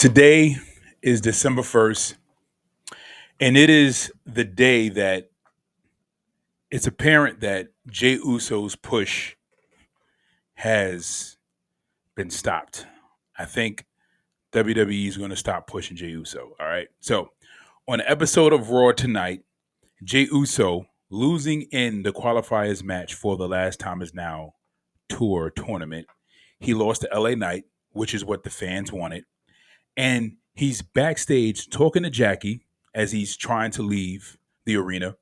Today is December 1st, and it is the day that it's apparent that Jey Uso's push has been stopped. I think WWE is going to stop pushing Jey Uso. All right. So, on an episode of Raw tonight, Jey Uso losing in the qualifiers match for the Last Time Is Now tour tournament. He lost to LA Knight, which is what the fans wanted. And he's backstage talking to Jackie as he's trying to leave the arena.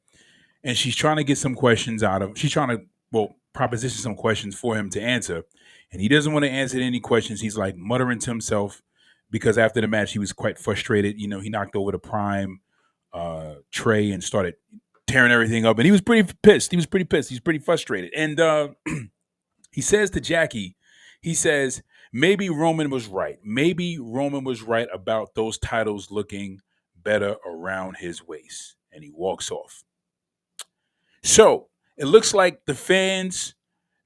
And she's trying to get some questions out of him. She's trying to, proposition some questions for him to answer. And he doesn't want to answer any questions. He's like muttering to himself because after the match, he was quite frustrated. You know, he knocked over the Prime tray and started tearing everything up. And he was pretty pissed. He's pretty frustrated. And he says to Jackie, he says, maybe Roman was right. Maybe Roman was right about those titles looking better around his waist. And he walks off. So it looks like the fans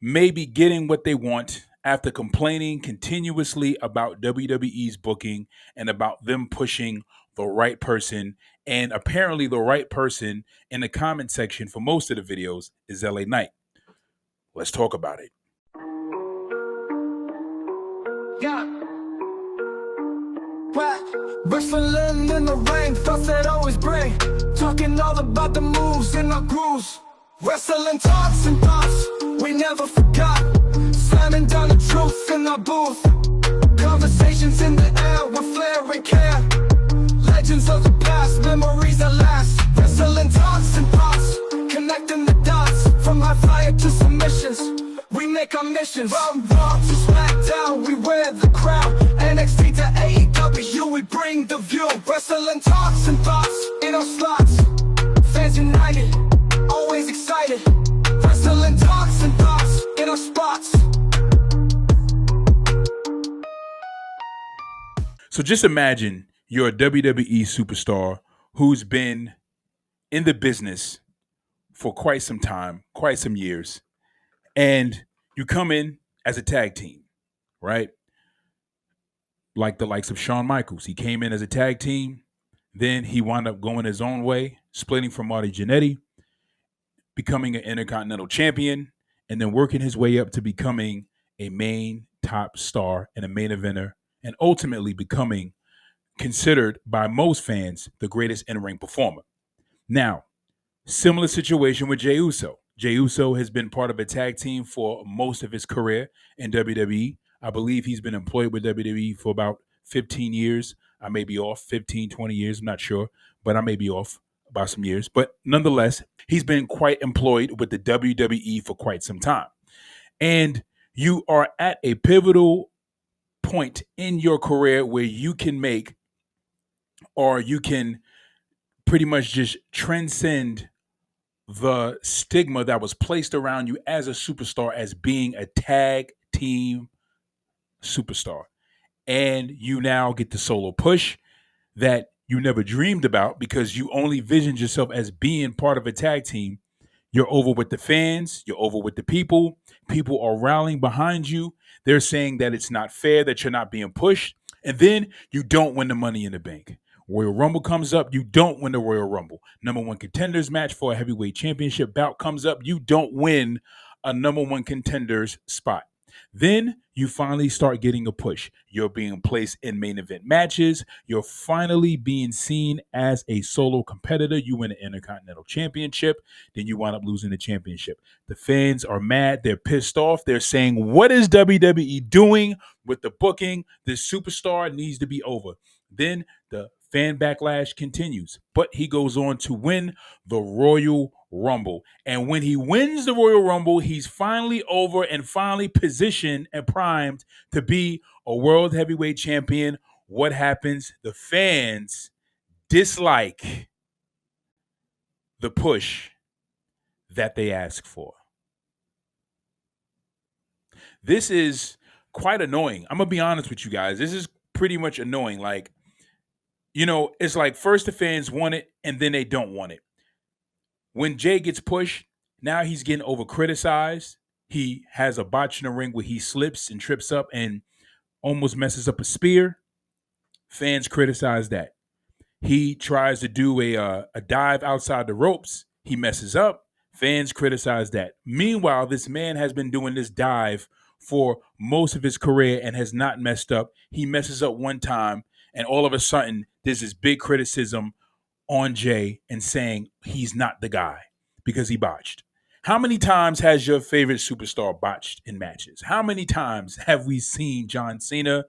may be getting what they want after complaining continuously about WWE's booking and about them pushing the right person. And apparently the right person in the comment section for most of the videos is LA Knight. Let's talk about it. Yeah. Wrestling in the ring, thoughts that always bring. Talking all about the moves and our grooves. Wrestling talks and thoughts we never forgot. Slamming down the truth in our booth. Conversations in the air with flair and care. Legends of the past, memories that last. Wrestling talks and thoughts, connecting the dots. From high flyer to submissions, we make our missions. From Raw to SmackDown, we wear the crown. NXT to AEW, we bring the view. Wrestling talks and thoughts in our slots. Fans united, always excited. Wrestling talks and thoughts in our spots. So just imagine you're a WWE superstar who's been in the business for quite some time, quite some years, and you come in as a tag team, right? Like the likes of Shawn Michaels. He came in as a tag team, then he wound up going his own way, splitting from Marty Jannetty, becoming an Intercontinental Champion, and then working his way up to becoming a main top star and a main eventer, and ultimately becoming considered by most fans the greatest in-ring performer. Now, similar situation with Jey Uso. Jey Uso has been part of a tag team for most of his career in WWE. I believe he's been employed with WWE for about 15 years. I may be off, 15, 20 years, I'm not sure, but I may be off by some years. But nonetheless, he's been quite employed with the WWE for quite some time. And you are at a pivotal point in your career where you can make, or you can pretty much just transcend the stigma that was placed around you as a superstar as being a tag team superstar. And you now get the solo push that you never dreamed about because you only visioned yourself as being part of a tag team. You're over with the fans, you're over with the people. People are rallying behind you. They're saying that it's not fair, that you're not being pushed. And then you don't win the Money in the Bank. Royal Rumble comes up, you don't win the Royal Rumble. Number one contenders match for a heavyweight championship bout comes up, you don't win a number one contenders spot. Then you finally start getting a push. You're being placed in main event matches. You're finally being seen as a solo competitor. You win an Intercontinental Championship. Then you wind up losing the championship. The fans are mad. They're pissed off. They're saying, what is WWE doing with the booking? This superstar needs to be over. Then the fan backlash continues, but he goes on to win the Royal Rumble. And when he wins the Royal Rumble, he's finally over and finally positioned and primed to be a world heavyweight champion. What happens? The fans dislike the push that they ask for. This is quite annoying. I'm going to be honest with you guys. This is pretty much annoying. Like, you know, it's like first the fans want it and then they don't want it. When Jey gets pushed, now he's getting over criticized. He has a botch in the ring where he slips and trips up and almost messes up a spear. Fans criticize that. He tries to do a dive outside the ropes. He messes up. Fans criticize that. Meanwhile, this man has been doing this dive for most of his career and has not messed up. He messes up one time, and all of a sudden, there's this big criticism on Jey and saying he's not the guy because he botched. How many times has your favorite superstar botched in matches? How many times have we seen John Cena?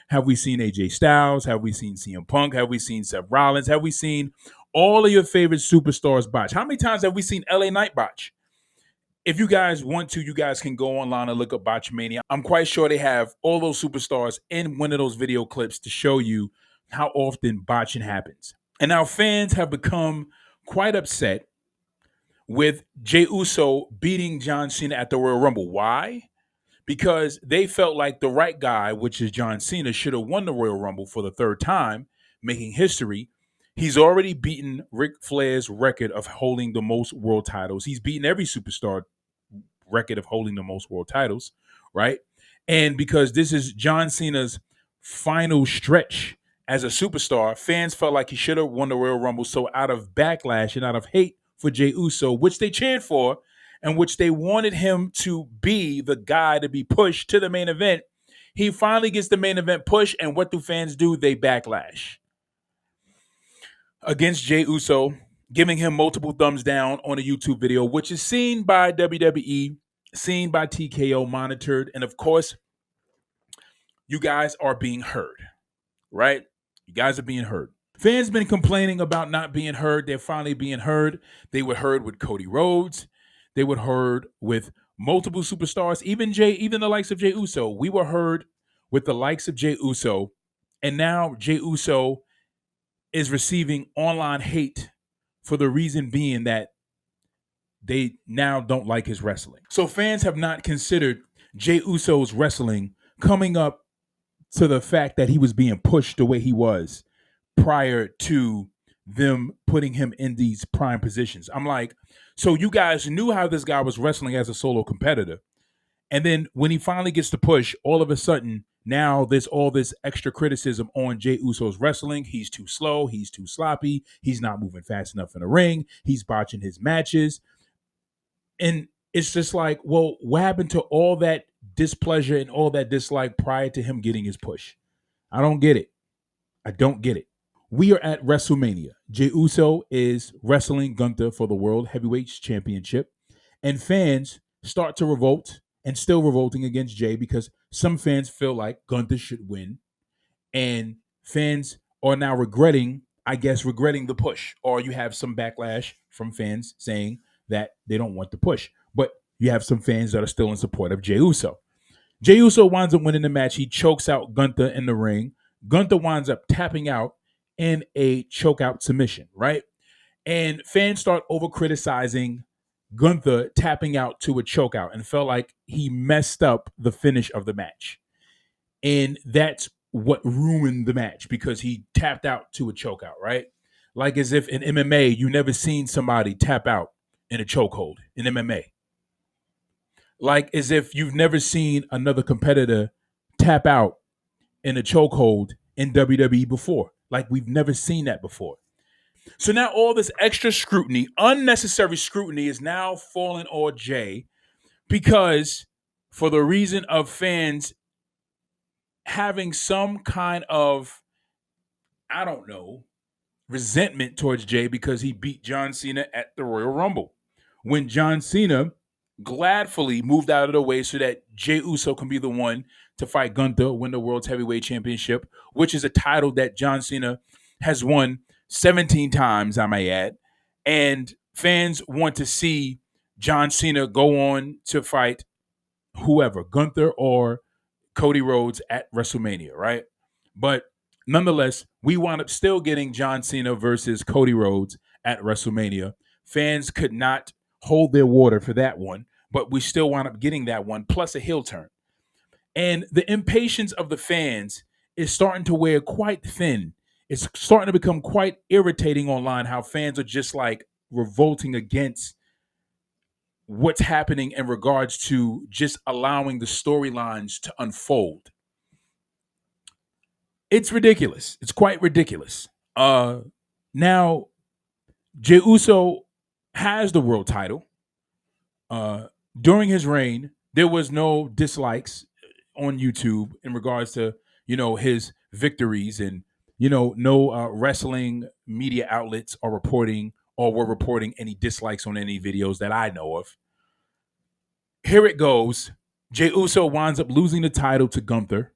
Have we seen AJ Styles? Have we seen CM Punk? Have we seen Seth Rollins? Have we seen all of your favorite superstars botch? How many times have we seen LA Knight botch? If you guys want to, you guys can go online and look up Botchmania. I'm quite sure they have all those superstars in one of those video clips to show you how often botching happens. And now fans have become quite upset with Jey Uso beating John Cena at the Royal Rumble. Why? Because they felt like the right guy, which is John Cena, should have won the Royal Rumble for the third time, making history. He's already beaten Ric Flair's record of holding the most world titles. He's beaten every superstar record of holding the most world titles, right? And because this is John Cena's final stretch as a superstar, fans felt like he should have won the Royal Rumble. So out of backlash and out of hate for Jey Uso, which they cheered for, and which they wanted him to be the guy to be pushed to the main event, he finally gets the main event push. And what do fans do? They backlash against Jey Uso, giving him multiple thumbs down on a YouTube video, which is seen by WWE, seen by TKO, monitored. And of course, you guys are being heard, right? You guys are being heard. Fans been complaining about not being heard. They're finally being heard. They were heard with Cody Rhodes. They were heard with multiple superstars, even the likes of Jey Uso. We were heard with the likes of Jey Uso. And now Jey Uso is receiving online hate for the reason being that they now don't like his wrestling. So fans have not considered Jey Uso's wrestling coming up to the fact that he was being pushed the way he was prior to them putting him in these prime positions. I'm like, so you guys knew how this guy was wrestling as a solo competitor. And then when he finally gets the push, all of a sudden, now there's all this extra criticism on Jey Uso's wrestling. He's too slow. He's too sloppy. He's not moving fast enough in the ring. He's botching his matches. And it's just like, well, what happened to all that displeasure and all that dislike prior to him getting his push? I don't get it. I don't get it. We are at WrestleMania. Jey Uso is wrestling Gunther for the World Heavyweight Championship. And fans start to revolt and still revolting against Jey because some fans feel like Gunther should win. And fans are now regretting the push. Or you have some backlash from fans saying that they don't want the push. But you have some fans that are still in support of Jey Uso. Jey Uso winds up winning the match. He chokes out Gunther in the ring. Gunther winds up tapping out in a chokeout submission, right? And fans start over criticizing Gunther tapping out to a chokeout and felt like he messed up the finish of the match. And that's what ruined the match because he tapped out to a chokeout, right? Like as if in MMA, you never seen somebody tap out in a chokehold in MMA. Like as if you've never seen another competitor tap out in a chokehold in WWE before. Like we've never seen that before. So now all this extra scrutiny, unnecessary scrutiny, is now falling on Jey because for the reason of fans having some kind of, I don't know, resentment towards Jey because he beat John Cena at the Royal Rumble. When John Cena gladfully moved out of the way so that Jey Uso can be the one to fight Gunther, win the World's Heavyweight Championship, which is a title that John Cena has won 17 times, I may add. And fans want to see John Cena go on to fight whoever, Gunther or Cody Rhodes at WrestleMania, right? But nonetheless, we wound up still getting John Cena versus Cody Rhodes at WrestleMania. Fans could not hold their water for that one, but we still wound up getting that one, plus a heel turn. And the impatience of the fans is starting to wear quite thin. It's starting to become quite irritating online how fans are just like revolting against what's happening in regards to just allowing the storylines to unfold. It's ridiculous. It's quite ridiculous. Now Jey Uso has the world title. Uh, During his reign, there was no dislikes on YouTube in regards to his victories, and no wrestling media outlets are reporting or were reporting any dislikes on any videos that I know of. Here it goes. Jey Uso winds up losing the title to Gunther,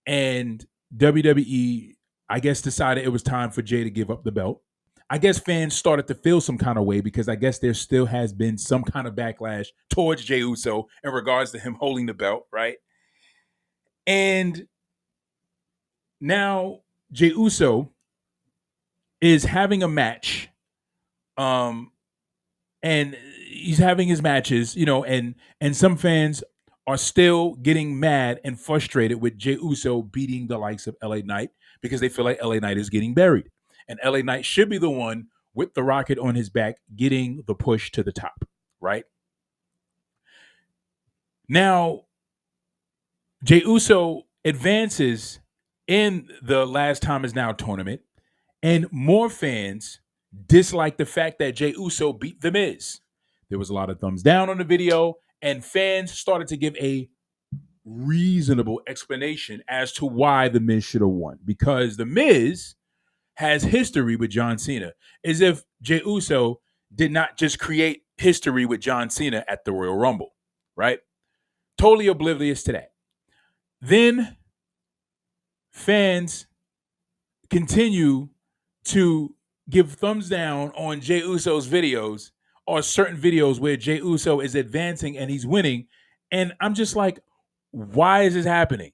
and WWE, I guess, decided it was time for Jey to give up the belt. I guess fans started to feel some kind of way because I guess there still has been some kind of backlash towards Jey Uso in regards to him holding the belt, right? And now Jey Uso is having a match, um, and he's having his matches, and some fans are still getting mad and frustrated with Jey Uso beating the likes of LA Knight because they feel like LA Knight is getting buried. And LA Knight should be the one with the rocket on his back getting the push to the top, right? Now, Jey Uso advances in the Last Time Is Now tournament, and more fans dislike the fact that Jey Uso beat The Miz. There was a lot of thumbs down on the video, and fans started to give a reasonable explanation as to why The Miz should have won. Because The Miz has history with John Cena, as if Jey Uso did not just create history with John Cena at the Royal Rumble, right? Totally oblivious to that. Then fans continue to give thumbs down on Jey Uso's videos or certain videos where Jey Uso is advancing and he's winning. And I'm just like, why is this happening?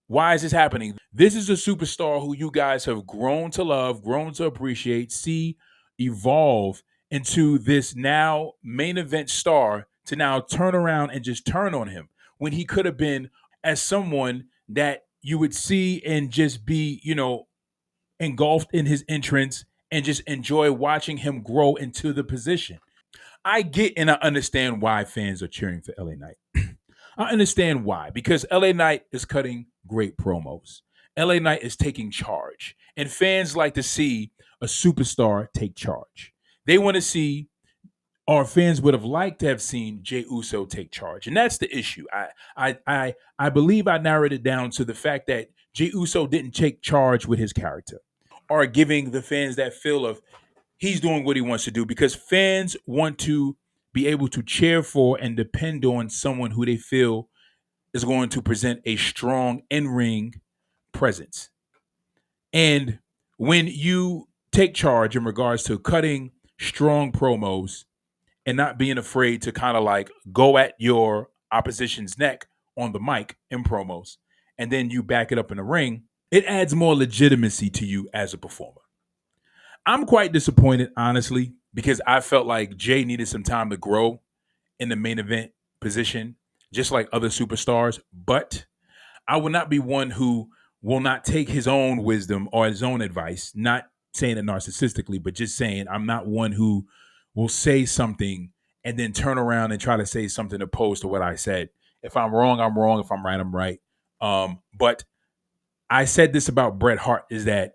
Why is this happening? This is a superstar who you guys have grown to love, grown to appreciate, see evolve into this now main event star to now turn around and just turn on him when he could have been as someone that you would see and just be, engulfed in his entrance and just enjoy watching him grow into the position. I get and I understand why fans are cheering for LA Knight. I understand why, because LA Knight is cutting great promos. LA Knight is taking charge, and fans like to see a superstar take charge. They want to see, or fans would have liked to have seen Jey Uso take charge, and that's the issue. I believe I narrowed it down to the fact that Jey Uso didn't take charge with his character, or giving the fans that feel of he's doing what he wants to do, because fans want to be able to cheer for and depend on someone who they feel is going to present a strong in-ring presence. And when you take charge in regards to cutting strong promos and not being afraid to kind of like go at your opposition's neck on the mic in promos, and then you back it up in the ring, it adds more legitimacy to you as a performer. I'm quite disappointed, honestly, because I felt like Jey needed some time to grow in the main event position, just like other superstars. But I will not be one who will not take his own wisdom or his own advice, not saying it narcissistically, but just saying I'm not one who will say something and then turn around and try to say something opposed to what I said. If I'm wrong, I'm wrong. If I'm right, I'm right. But I said this about Bret Hart, is that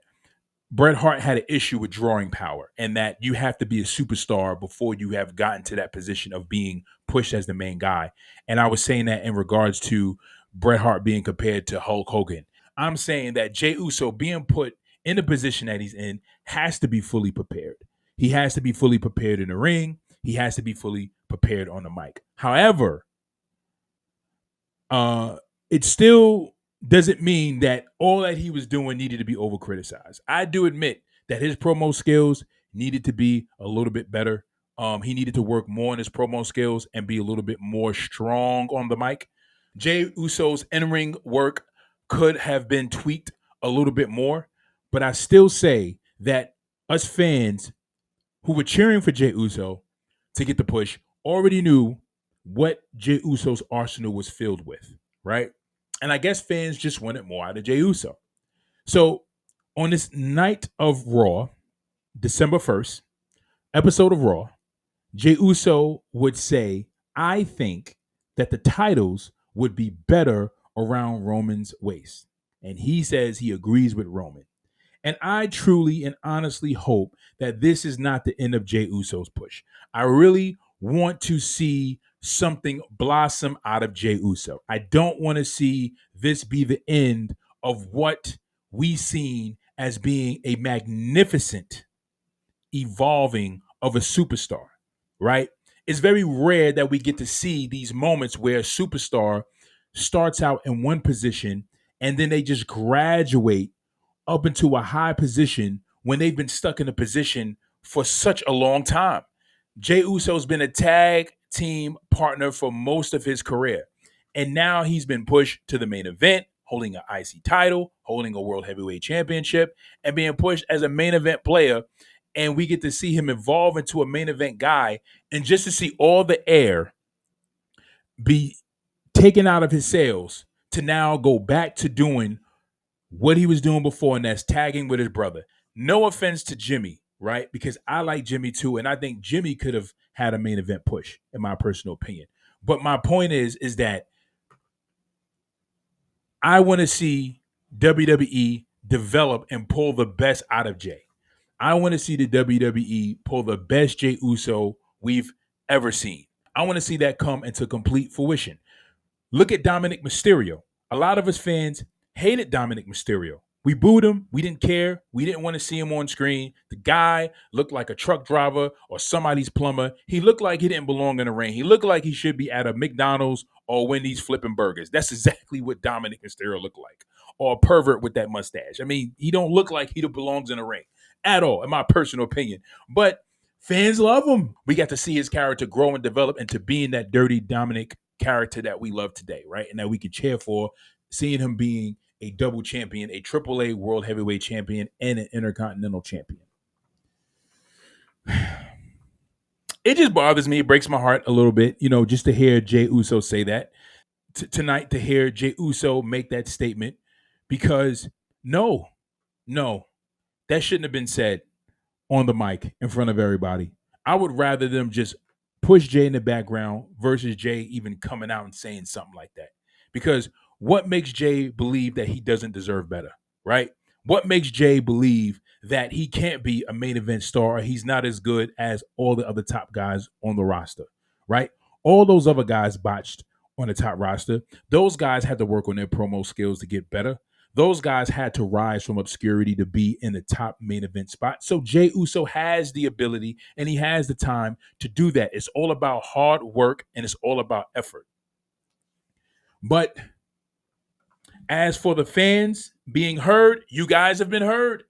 Bret Hart had an issue with drawing power, and that you have to be a superstar before you have gotten to that position of being pushed as the main guy. And I was saying that in regards to Bret Hart being compared to Hulk Hogan. I'm saying that Jey Uso being put in the position that he's in has to be fully prepared. He has to be fully prepared in the ring. He has to be fully prepared on the mic. However, it still doesn't mean that all that he was doing needed to be over criticized. I do admit that his promo skills needed to be a little bit better. He needed to work more on his promo skills and be a little bit more strong on the mic. Jey Uso's in-ring work could have been tweaked a little bit more, but I still say that us fans who were cheering for Jey Uso to get the push already knew what Jey Uso's arsenal was filled with, right? And I guess fans just wanted more out of Jey Uso. So on this night of Raw, December 1st, episode of Raw, Jey Uso would say, I think that the titles would be better around Roman's waist. and he says he agrees with Roman. And I truly and honestly hope that this is not the end of Jey Uso's push. I really want to see something blossom out of Jey Uso. I don't want to see this be the end of what we seen as being a magnificent evolving of a superstar, right? It's very rare that we get to see these moments where a superstar starts out in one position and then they just graduate up into a high position when they've been stuck in a position for such a long time. Jey Uso's been a tag team partner for most of his career. And now he's been pushed to the main event, holding an IC title, holding a World Heavyweight Championship, and being pushed as a main event player. And we get to see him evolve into a main event guy. And just to see all the air be taken out of his sails to now go back to doing what he was doing before, and that's tagging with his brother. No offense to Jimmy, right? Because I like Jimmy too, and I think Jimmy could have had a main event push, in my personal opinion. But my point is that I want to see WWE develop and pull the best out of Jey. I want to see the WWE pull the best Jey Uso we've ever seen. I want to see that come into complete fruition. Look at Dominic Mysterio. A lot of us fans hated Dominic Mysterio. We booed him. We didn't care. We didn't want to see him on screen. The guy looked like a truck driver or somebody's plumber. He looked like he didn't belong in the ring. He looked like he should be at a McDonald's or Wendy's flipping burgers. That's exactly what Dominic Mysterio looked like. Or a pervert with that mustache. I mean, he don't look like he belongs in the ring at all, in my personal opinion. But fans love him. We got to see his character grow and develop into being that dirty Dominic character that we love today, right? And that we can cheer for, seeing him being a double champion, a AAA World Heavyweight Champion, and an Intercontinental Champion. It just bothers me. It breaks my heart a little bit, just to hear Jey Uso say that. Tonight, to hear Jey Uso make that statement, because no, that shouldn't have been said on the mic in front of everybody. I would rather them just push Jey in the background versus Jey even coming out and saying something like that. Because what makes Jey believe that he doesn't deserve better, right? What makes Jey believe that he can't be a main event star or he's not as good as all the other top guys on the roster, right? All those other guys botched on the top roster. Those guys had to work on their promo skills to get better. Those guys had to rise from obscurity to be in the top main event spot. So Jey Uso has the ability and he has the time to do that. It's all about hard work and it's all about effort. But as for the fans being heard, you guys have been heard.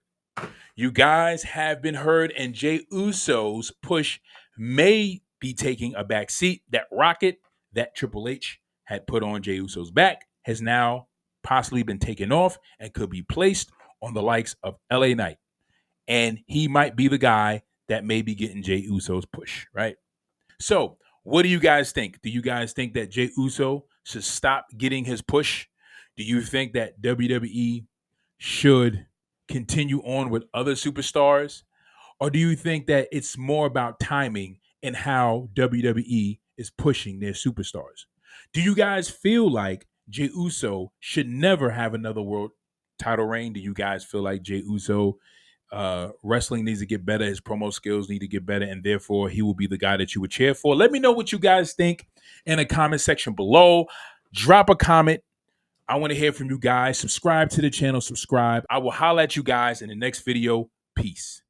You guys have been heard, and Jey Uso's push may be taking a back seat. That rocket that Triple H had put on Jey Uso's back has now possibly been taken off and could be placed on the likes of LA Knight. And he might be the guy that may be getting Jey Uso's push, right? So, what do you guys think? Do you guys think that Jey Uso should stop getting his push? Do you think that WWE should continue on with other superstars? Or do you think that it's more about timing and how WWE is pushing their superstars? Do you guys feel like Jey Uso should never have another world title reign? Do you guys feel like Jey Uso wrestling needs to get better, his promo skills need to get better, and therefore he will be the guy that you would cheer for? Let me know what you guys think in the comment section below. Drop a comment. I want to hear from you guys. Subscribe to the channel. Subscribe. I will holler at you guys in the next video. Peace.